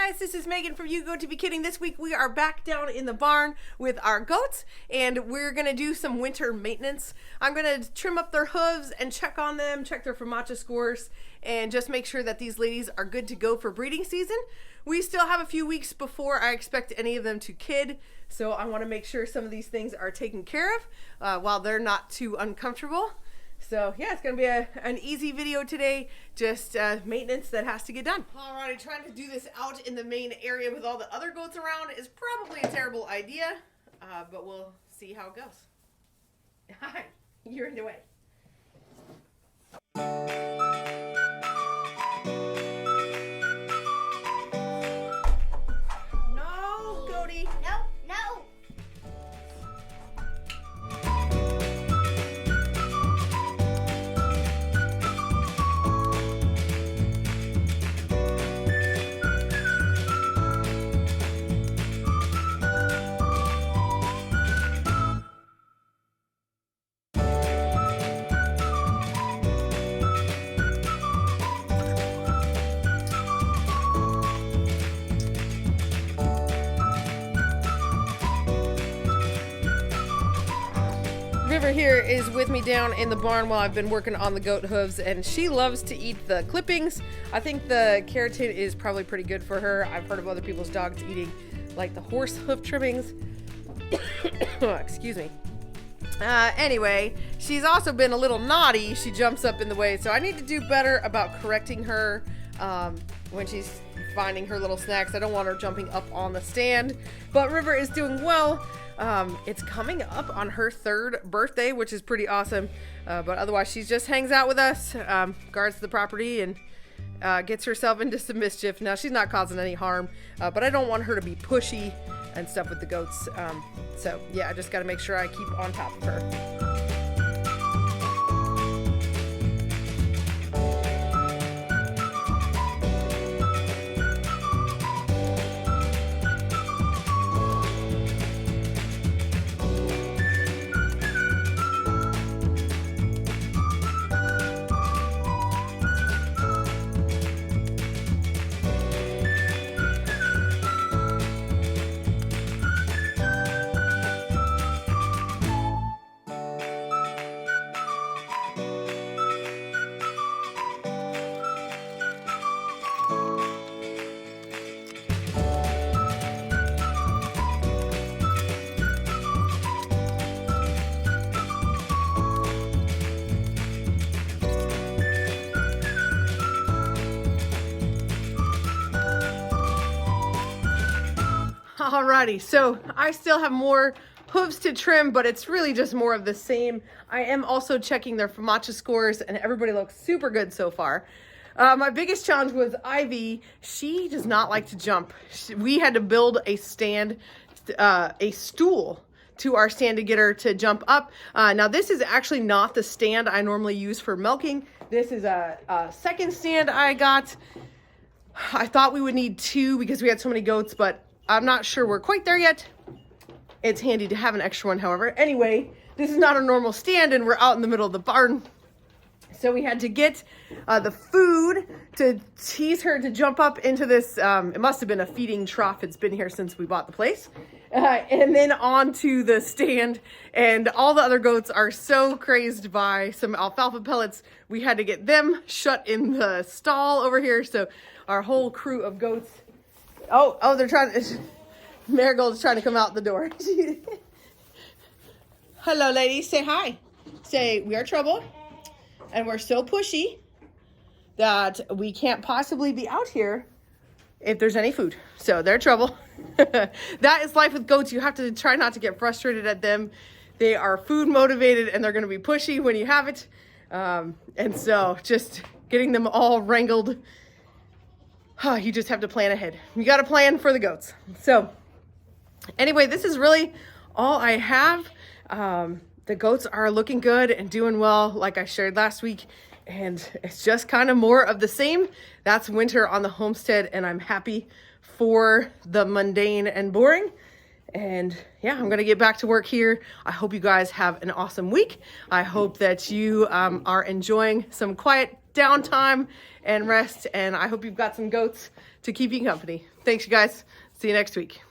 guys, this is Megan from You Go to Be Kidding. This week we are back down in the barn with our goats and we're gonna do some winter maintenance. I'm gonna trim up their hooves and check on them, check their FOMACHA scores, and just make sure that these ladies are good to go for breeding season. We still have a few weeks before I expect any of them to kid, so I want to make sure some of these things are taken care of while they're not too uncomfortable. So yeah, it's gonna be an easy video today, just maintenance that has to get done. Alrighty, trying to do this out in the main area with all the other goats around is probably a terrible idea, but we'll see how it goes. Hi, you're in the way. No, Cody. No, no. River here is with me down in the barn while I've been working on the goat hooves, and she loves to eat the clippings. I think the keratin is probably pretty good for her. I've heard of other people's dogs eating like the horse hoof trimmings. Excuse me. Anyway, she's also been a little naughty. She jumps up in the way, so I need to do better about correcting her when she's finding her little snacks. I don't want her jumping up on the stand, but River is doing well. It's coming up on her 3rd birthday, which is pretty awesome. But otherwise, she just hangs out with us, guards the property, and gets herself into some mischief. Now, she's not causing any harm, but I don't want her to be pushy and stuff with the goats. So, yeah, I just got to make sure I keep on top of her. Alrighty, so I still have more hooves to trim, but it's really just more of the same. I am also checking their FOMACHA scores, and everybody looks super good so far. My biggest challenge was Ivy. She does not like to jump. We had to build a stand, a stool to our stand to get her to jump up. Now this is actually not the stand I normally use for milking. This is a second stand I got. I thought we would need 2 because we had so many goats, but I'm not sure we're quite there yet. It's handy to have an extra one, however. Anyway, this is not a normal stand, and we're out in the middle of the barn. So we had to get the food to tease her to jump up into this, it must have been a feeding trough. It's been here since we bought the place. And then onto the stand. And all the other goats are so crazed by some alfalfa pellets. We had to get them shut in the stall over here. So our whole crew of goats. Oh, they're trying to, Marigold's trying to come out the door. Hello, ladies. Say hi. Say, we are trouble. And we're so pushy that we can't possibly be out here if there's any food. So they're trouble. That is life with goats. You have to try not to get frustrated at them. They are food motivated and they're going to be pushy when you have it. And so just getting them all wrangled. You just have to plan ahead. You got to plan for the goats. So anyway, this is really all I have. The goats are looking good and doing well, like I shared last week. And it's just kind of more of the same. That's winter on the homestead, and I'm happy for the mundane and boring. And yeah, I'm gonna get back to work here. I hope you guys have an awesome week. I hope that you are enjoying some quiet downtime and rest, and I hope you've got some goats to keep you company. Thanks, you guys. See you next week.